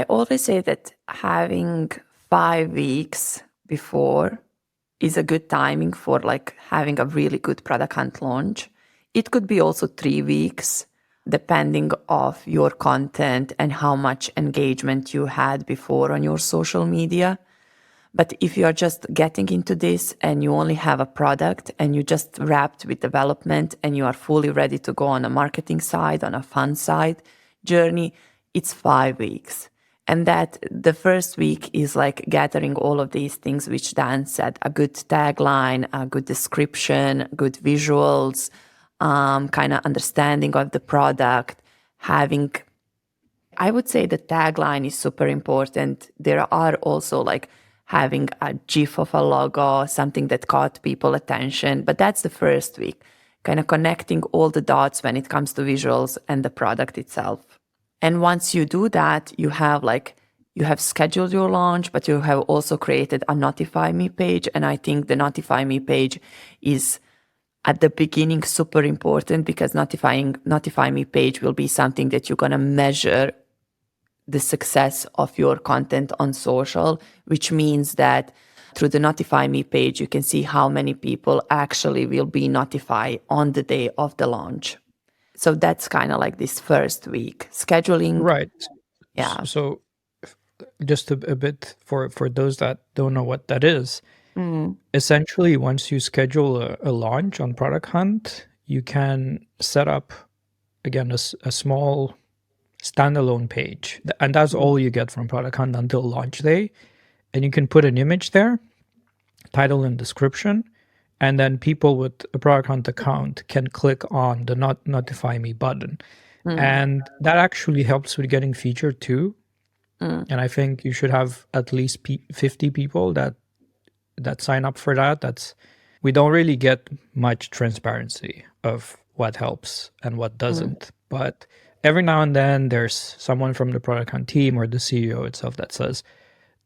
always say that having 5 weeks before is a good timing for like having a really good product hunt launch. It could be also 3 weeks, depending of your content and how much engagement you had before on your social media. But if you are just getting into this and you only have a product and you just wrapped with development and you are fully ready to go on a marketing side, on a fun side journey, it's 5 weeks. And that the first week is like gathering all of these things, which Dan said, a good tagline, a good description, good visuals, kind of understanding of the product, having, I would say the tagline is super important. There are also like having a GIF of a logo, something that caught people attention, but that's the first week, kind of connecting all the dots when it comes to visuals and the product itself. And once you do that, you have scheduled your launch, but you have also created a Notify Me page. And I think the Notify Me page is at the beginning super important, because Notify Me page will be something that you're going to measure the success of your content on social, which means that through the Notify Me page, you can see how many people actually will be notified on the day of the launch. So that's kind of like this first week scheduling. Right. Yeah. So just a bit for those that don't know what that is. Essentially, once you schedule a launch on Product Hunt, you can set up, again, a small standalone page. And that's all you get from Product Hunt until launch day. And you can put an image there, title and description, and then people with a Product Hunt account can click on the Notify Me button. And that actually helps with getting featured too. And I think you should have at least 50 people that sign up for that. We don't really get much transparency of what helps and what doesn't. But every now and then there's someone from the Product Hunt team or the CEO itself that says,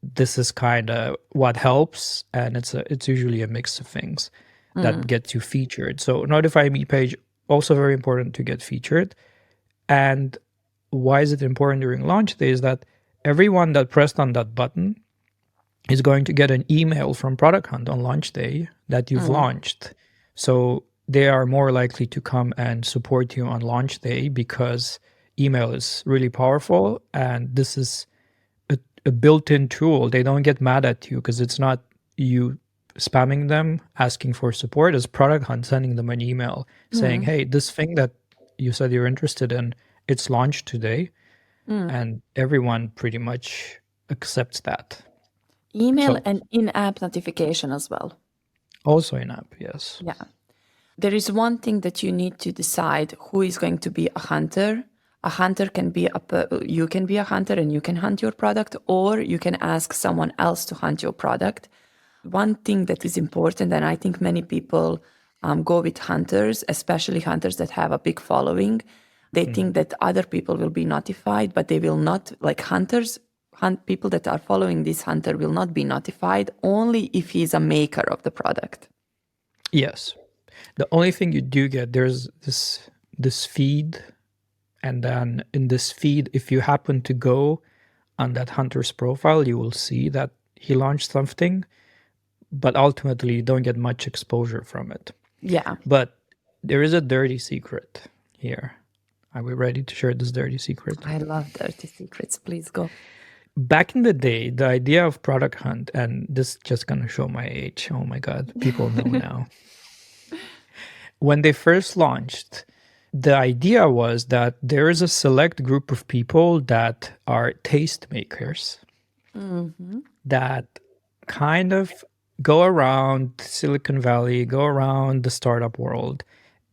this is kind of what helps. And it's usually a mix of things that gets you featured. So Notify Me page, also very important to get featured. And why is it important during launch day is that everyone that pressed on that button is going to get an email from Product Hunt on launch day that you've launched. So they are more likely to come and support you on launch day, because email is really powerful. And this is a built-in tool. They don't get mad at you because it's not you spamming them, asking for support. It's Product Hunt sending them an email saying, hey, this thing that you said you're interested in, it's launched today. And everyone pretty much accepts that. Email and in-app notification as well. Also in-app, yes. Yeah. There is one thing that you need to decide who is going to be a hunter. A hunter can be you can be a hunter and you can hunt your product, or you can ask someone else to hunt your product. One thing that is important, and I think many people go with hunters, especially hunters that have a big following. They think that other people will be notified, but they will not. Like people that are following this hunter will not be notified, only if he's a maker of the product. Yes. The only thing you do get, there's this feed. And then in this feed, if you happen to go on that hunter's profile, you will see that he launched something, but ultimately you don't get much exposure from it. Yeah. But there is a dirty secret here. Are we ready to share this dirty secret? I love dirty secrets. Please go. Back in the day, the idea of Product Hunt, and this is just going to show my age. Oh my God, people know now. When they first launched, the idea was that there is a select group of people that are tastemakers that kind of go around Silicon Valley, go around the startup world,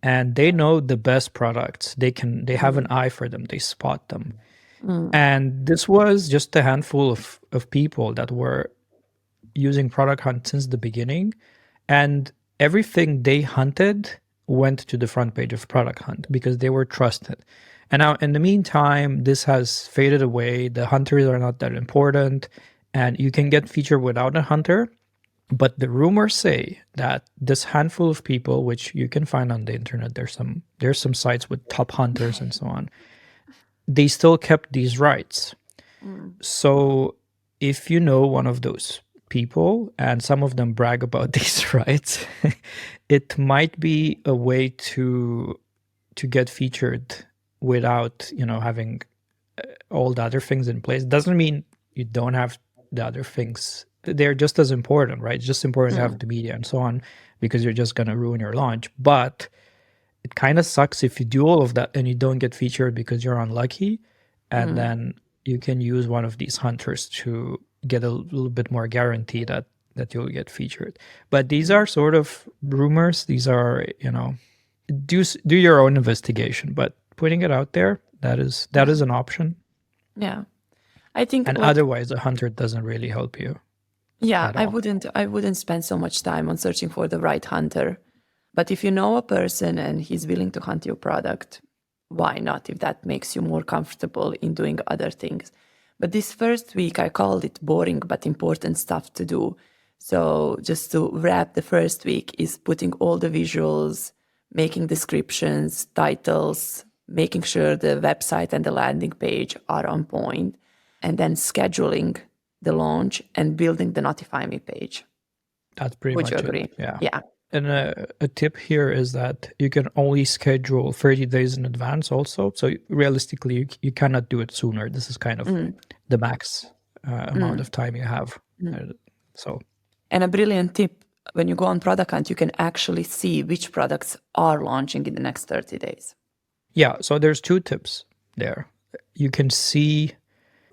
and they know the best products. They have an eye for them. They spot them. And this was just a handful of people that were using Product Hunt since the beginning. And everything they hunted went to the front page of Product Hunt because they were trusted. And now in the meantime, this has faded away. The hunters are not that important, and you can get featured without a hunter. But the rumors say that this handful of people, which you can find on the internet, there's some sites with top hunters and so on, they still kept these rights. So if you know one of those people, and some of them brag about these rights, it might be a way to get featured without having all the other things in place. Doesn't mean you don't have the other things. They're just as important, right? It's just important to have the media and so on, because you're just going to ruin your launch. But it kind of sucks if you do all of that and you don't get featured because you're unlucky, and then you can use one of these hunters to get a little bit more guarantee that you'll get featured. But these are sort of rumors. These are, do your own investigation, but putting it out there, that is an option. Yeah. I think And otherwise a hunter doesn't really help you. Yeah, I wouldn't spend so much time on searching for the right hunter. But if you know a person and he's willing to hunt your product, why not, if that makes you more comfortable in doing other things? But this first week, I called it boring but important stuff to do. So just to wrap, the first week is putting all the visuals, making descriptions, titles, making sure the website and the landing page are on point, and then scheduling the launch and building the Notify Me page. That's pretty Would much you agree? it. Yeah. Yeah. And a tip here is that you can only schedule 30 days in advance also. So realistically, you cannot do it sooner. This is kind of the max amount of time you have. And a brilliant tip, when you go on Product Hunt, you can actually see which products are launching in the next 30 days. Yeah, so there's 2 tips there. You can see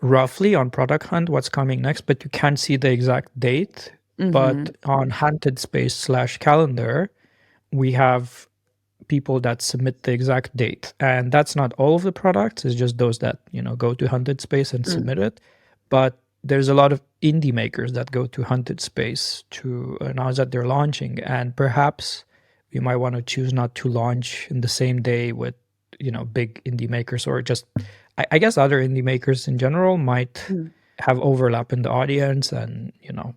roughly on Product Hunt what's coming next, but you can't see the exact date. But on Hunted Space /calendar, we have people that submit the exact date. And that's not all of the products, it's just those that, go to Hunted Space and submit it. But there's a lot of indie makers that go to Hunted Space to announce that they're launching. And perhaps you might want to choose not to launch in the same day with, big indie makers, or just, I guess other indie makers in general might have overlap in the audience, and,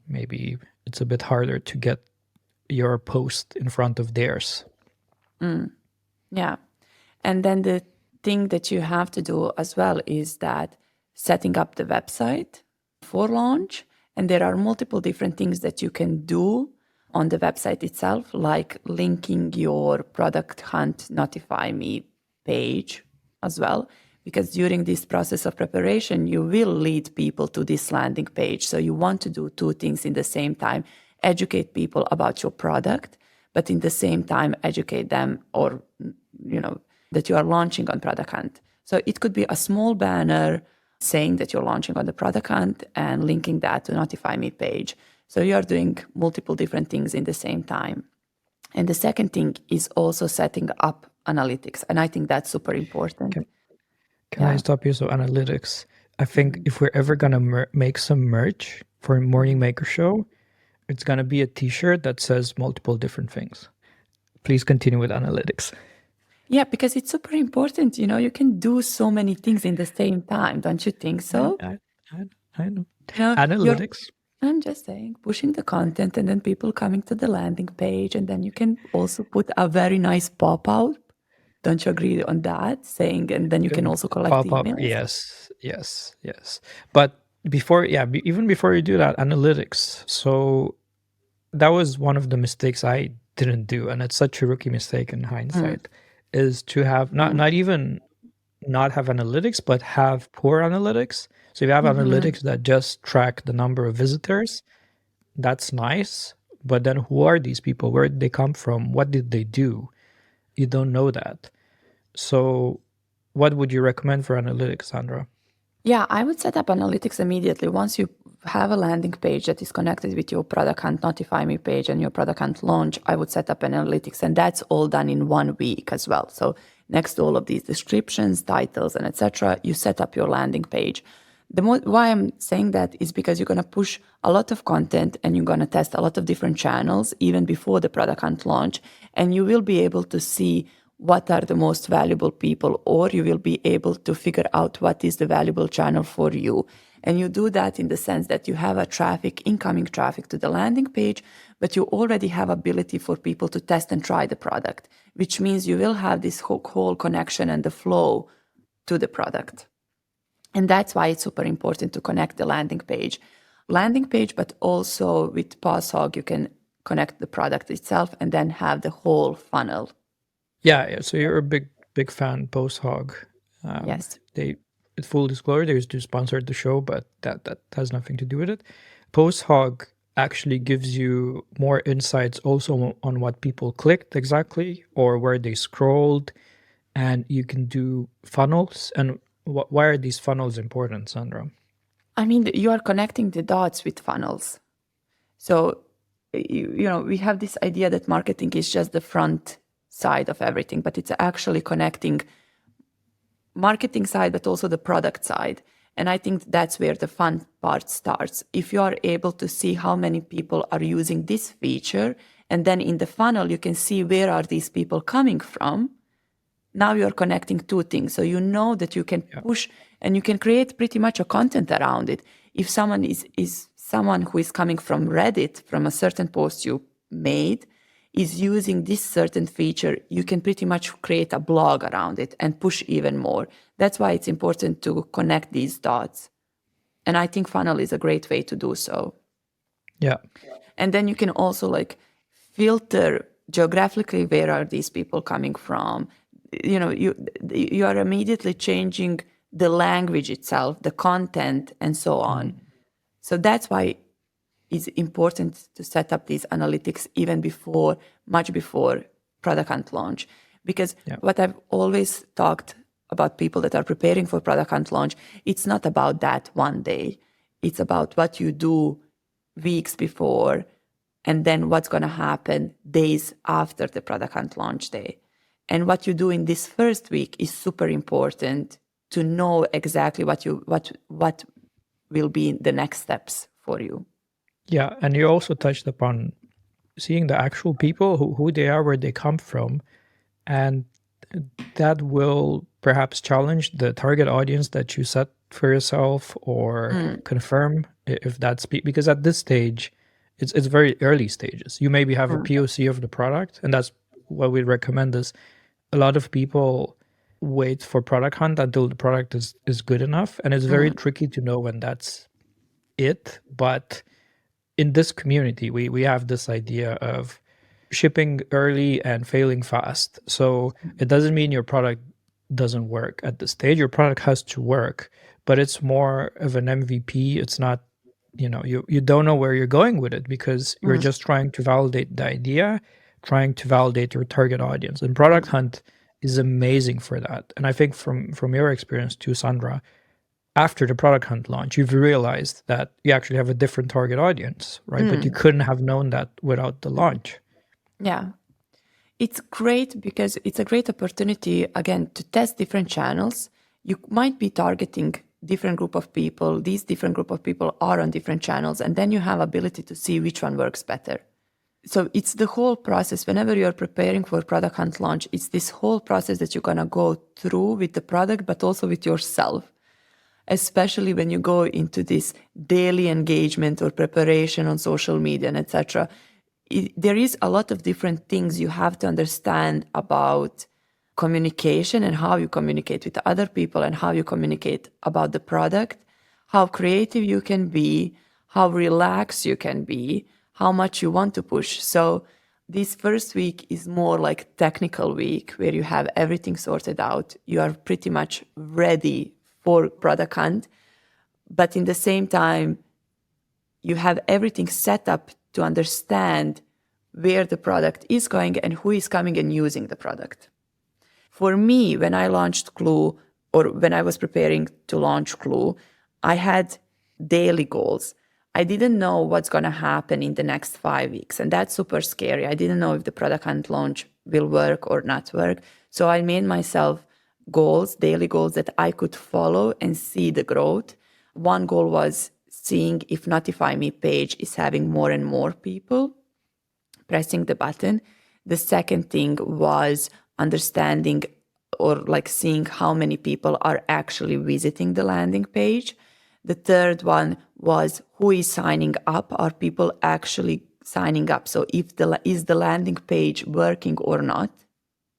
maybe it's a bit harder to get your post in front of theirs. Yeah. And then the thing that you have to do as well is that setting up the website for launch. And there are multiple different things that you can do on the website itself, like linking your Product Hunt Notify Me page as well. Because during this process of preparation, you will lead people to this landing page. So you want to do 2 things in the same time: educate people about your product, but in the same time, educate them, or, that you are launching on Product Hunt. So it could be a small banner saying that you're launching on the Product Hunt and linking that to Notify Me page. So you are doing multiple different things in the same time. And the second thing is also setting up analytics. And I think that's super important. Can I stop you? So analytics, I think if we're ever going to make some merch for Morning Maker Show, it's going to be a t-shirt that says multiple different things. Please continue with analytics. Yeah, because it's super important. You can do so many things in the same time. Don't you think so? I know. Analytics. I'm just saying, pushing the content and then people coming to the landing page. And then you can also put a very nice pop-out. Don't you agree on that? Saying, and then you can also collect emails. Yes. But even before you do that, analytics. So that was one of the mistakes I didn't do, and it's such a rookie mistake in hindsight, is to have not even not have analytics, but have poor analytics. So if you have analytics that just track the number of visitors, that's nice. But then who are these people? Where did they come from? What did they do? You don't know that. So what would you recommend for analytics, Sandra? Yeah, I would set up analytics immediately. Once you have a landing page that is connected with your Product Hunt Notify Me page and your Product Hunt launch, I would set up analytics, and that's all done in 1 week as well. So next to all of these descriptions, titles, and etc., you set up your landing page. Why I'm saying that is because you're going to push a lot of content and you're going to test a lot of different channels even before the Product Hunt launch, and you will be able to see what are the most valuable people, or you will be able to figure out what is the valuable channel for you. And you do that in the sense that you have incoming traffic to the landing page, but you already have ability for people to test and try the product, which means you will have this whole connection and the flow to the product. And that's why it's super important to connect the landing page, but also with PostHog, you can connect the product itself and then have the whole funnel. Yeah. So you're a big fan, PostHog. Yes. They, full disclosure, they used to sponsor the show, but that has nothing to do with it. PostHog actually gives you more insights also on what people clicked exactly or where they scrolled, and you can do funnels. And why are these funnels important, Sandra? I mean, you are connecting the dots with funnels. So, we have this idea that marketing is just the front side of everything, but it's actually connecting marketing side, but also the product side. And I think that's where the fun part starts. If you are able to see how many people are using this feature, and then in the funnel, you can see where are these people coming from. Now you're connecting two things. So you know that you can push and you can create pretty much a content around it. If someone is someone who is coming from Reddit, from a certain post you made, is using this certain feature, you can pretty much create a blog around it and push even more. That's why it's important to connect these dots. And I think funnel is a great way to do so. Yeah. And then you can also like filter geographically where are these people coming from. You are immediately changing the language itself, the content, and so on. So that's why it's important to set up these analytics even much before product hunt launch. Because what I've always talked about people that are preparing for product hunt launch, it's not about that one day. It's about what you do weeks before and then what's going to happen days after the product hunt launch day. And what you do in this first week is super important to know exactly what will be the next steps for you. Yeah. And you also touched upon seeing the actual people, who they are, where they come from. And that will perhaps challenge the target audience that you set for yourself, or confirm if that's because at this stage, it's very early stages. You maybe have a POC of the product, and that's what we recommend is a lot of people wait for product hunt until the product is good enough. And it's very tricky to know when that's it. But in this community, we have this idea of shipping early and failing fast. So it doesn't mean your product doesn't work at this stage. Your product has to work, but it's more of an MVP. It's not, you don't know where you're going with it because you're just trying to validate the idea, trying to validate your target audience. And Product Hunt is amazing for that. And I think from your experience too, Sandra, after the product hunt launch, you've realized that you actually have a different target audience, right? But you couldn't have known that without the launch. Yeah. It's great because it's a great opportunity, again, to test different channels. You might be targeting different group of people. These different group of people are on different channels, and then you have ability to see which one works better. So it's the whole process. Whenever you're preparing for product hunt launch, it's this whole process that you're going to go through with the product, but also with yourself. Especially when you go into this daily engagement or preparation on social media and etc. There is a lot of different things you have to understand about communication and how you communicate with other people and how you communicate about the product, how creative you can be, how relaxed you can be, how much you want to push. So this first week is more like technical week where you have everything sorted out. You are pretty much ready for product hunt, but in the same time, you have everything set up to understand where the product is going and who is coming and using the product. For me, when I launched Clue, or when I was preparing to launch Clue, I had daily goals. I didn't know what's going to happen in the next 5 weeks, and that's super scary. I didn't know if the product hunt launch will work or not work. So I made myself goals, daily goals that I could follow and see the growth. One goal was seeing if Notify Me page is having more and more people pressing the button. The second thing was understanding or like seeing how many people are actually visiting the landing page. The third one was who is signing up. Are people actually signing up? So is the landing page working or not?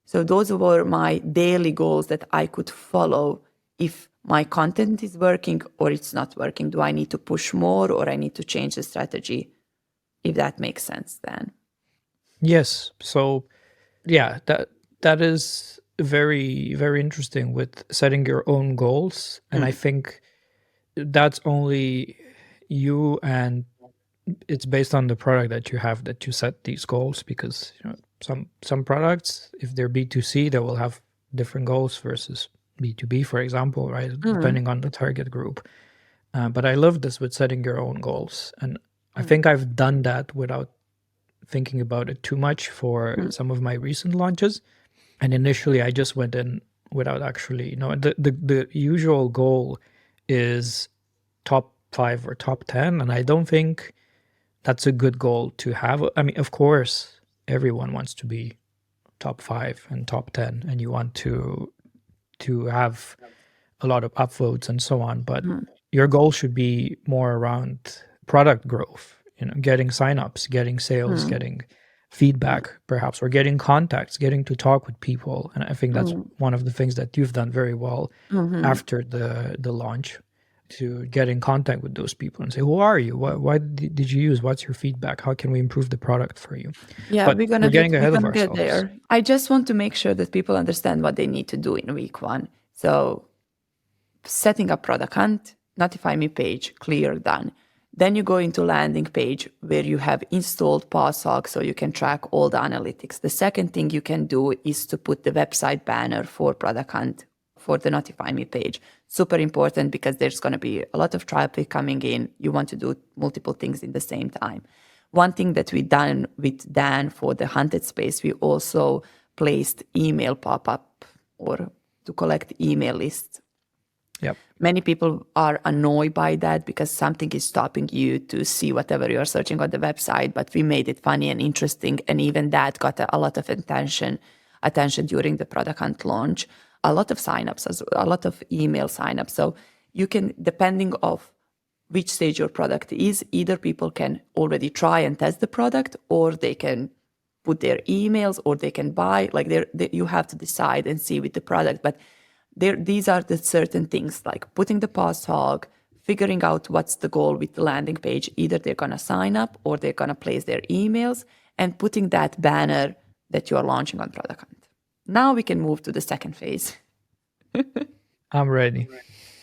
So those were my daily goals that I could follow if my content is working or it's not working. Do I need to push more or I need to change the strategy? If that makes sense, then. Yes. So yeah, that is very, very interesting with setting your own goals. And I think that's only you, and it's based on the product that you have that you set these goals, because some products, if they're B2C, they will have different goals versus B2B, for example, right? Depending on the target group. But I love this with setting your own goals. And I think I've done that without thinking about it too much for some of my recent launches. And initially I just went in without actually, the usual goal is top 5 or top 10. And I don't think that's a good goal to have. I mean, of course, everyone wants to be top 5 and top 10, and you want to have a lot of upvotes and so on. But your goal should be more around product growth, getting signups, getting sales, getting feedback, perhaps, or getting contacts, getting to talk with people. And I think that's one of the things that you've done very well after the launch, to get in contact with those people and say, who are you? Why did you use? What's your feedback? How can we improve the product for you? Yeah, But we're getting ahead of get ourselves. there. I just want to make sure that people understand what they need to do in week 1. So setting up product hunt, notify me page, clear, done. Then you go into landing page where you have installed PostHog so you can track all the analytics. The second thing you can do is to put the website banner for product hunt for the notify me page. Super important because there's going to be a lot of traffic coming in. You want to do multiple things in the same time. One thing that we done with Dan for the hunted space, we also placed email pop-up or to collect email lists. Yep. Many people are annoyed by that because something is stopping you to see whatever you're searching on the website, but we made it funny and interesting, and even that got a lot of attention during the product hunt launch. A lot of signups, a lot of email signups. So you can, depending of which stage your product is, either people can already try and test the product, or they can put their emails, or they can buy. Like you have to decide and see with the product. But these are the certain things, like putting the PostHog, figuring out what's the goal with the landing page. Either they're going to sign up or they're going to place their emails, and putting that banner that you are launching on Product Hunt. Now we can move to the second phase. I'm ready.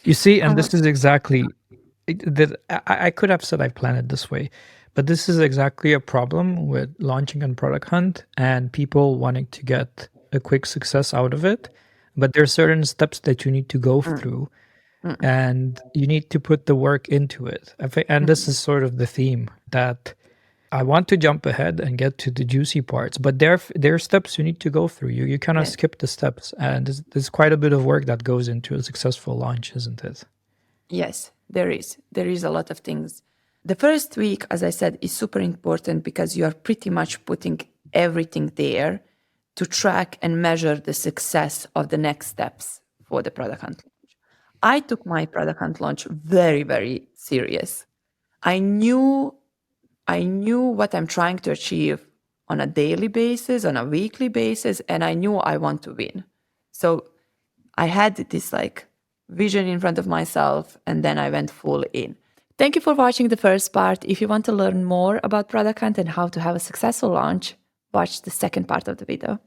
You see, and this is exactly that. I could have said I planned it this way, but this is exactly a problem with launching on Product Hunt and people wanting to get a quick success out of it. But there are certain steps that you need to go through, and you need to put the work into it. And this is sort of the theme, that I want to jump ahead and get to the juicy parts, but there are steps you need to go through. You cannot skip the steps, and there's quite a bit of work that goes into a successful launch, isn't it? Yes, there is. There is a lot of things. The first week, as I said, is super important because you are pretty much putting everything there to track and measure the success of the next steps for the product hunt launch. I took my product hunt launch very, very serious. I knew what I'm trying to achieve on a daily basis, on a weekly basis, and I knew I want to win. So I had this vision in front of myself, and then I went full in. Thank you for watching the first part. If you want to learn more about Product Hunt and how to have a successful launch, watch the second part of the video.